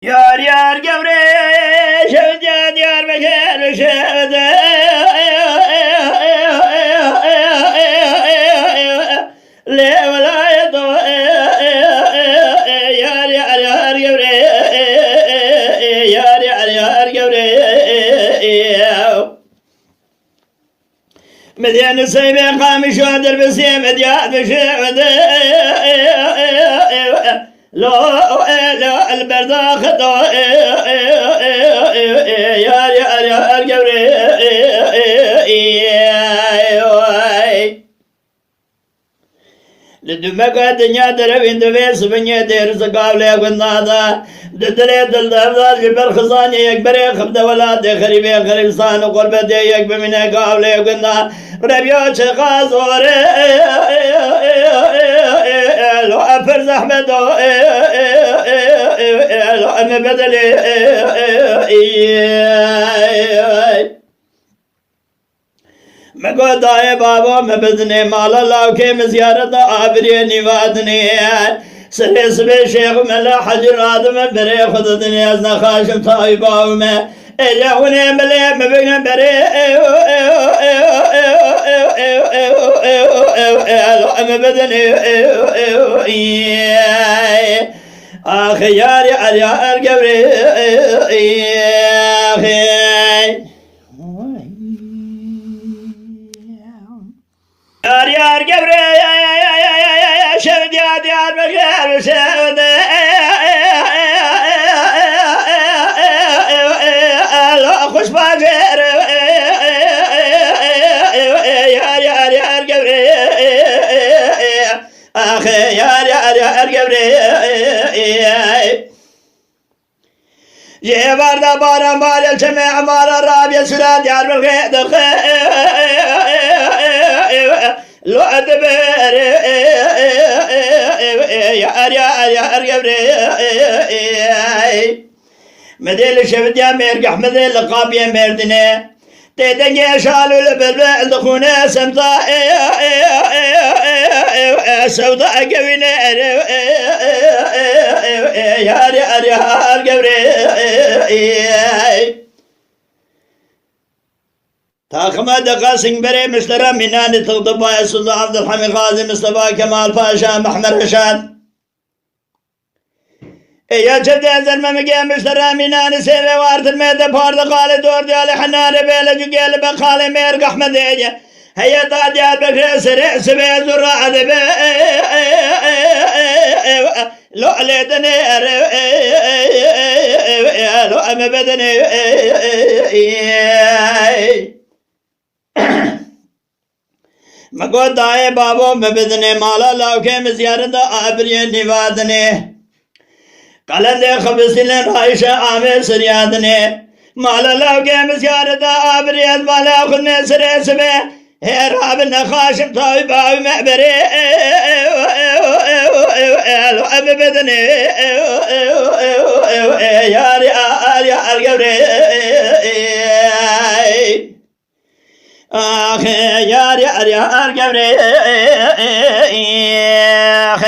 Yar yar gevre şevde diyar beker şevde levlayet yar yar yar gevre yar yar yar gevre مديان سيبي قامش ودر بسيم دياد بشهد لو البرداخ دو يا القبري لدمك الدنيا دربين دبيس بني دير زقابلي قنادا ددلي دل دبدا جبر خزاني يكبري خبد ولاد خريبي خريبسان وقربتي يكبر من قابلي قنا ربيو شقازوري لو أفر زحمدو لو أم بدلي مگو دائے بابا میں بدنے مالا لاؤکے میں زیارت آبری نیوادنی سرے سبے شیخ ملا حجر آدم برے خود دنی از نخاشم تاوی باو میں ایجاونے ملے میں بگنے برے میں بدنے آخی یاری علیار گبری آخی Yar yar gevre şevd ya diyar beker şevd hoş bacer yar yar yar gevre ah yar yar yar gevre ye var da baran barel çeme amara rabiye sürat yar beker لو أدبر يا قبري مديل شفت يا مرقح مديل لقاب يا مردني تيدن يا شالو لبلبل دخونا سمطا سوداء قوينا يا قبري تاخما دقا سنبري مشترى مناني تغضبا السلطان عبد الحميد غازي مصطفى كمال باشا محمد رشاد يا جد انزل ممقيا مشترى مناني سيبي وارد الميدة بارد قالي دور ديالي حناني بيلا جوكيلي بخالي ميرق احمد ايجا هيا طاديات بكري سريع سبي زرع عذبي لو عليتني لو أما بدني مگو دائے بابو میں بدنے مالا لاؤکے میں زیارت آبری نیوادنے کلند خبسلن رائشہ آمیر سریادنے مالا لاؤکے میں زیارت آبری ادوالا خودنے سرے سبے ہے راب نخاشم تاوی باوی محبری لو اب بدنے یاری آری آرگوری آخ یار یار یار گبری آخ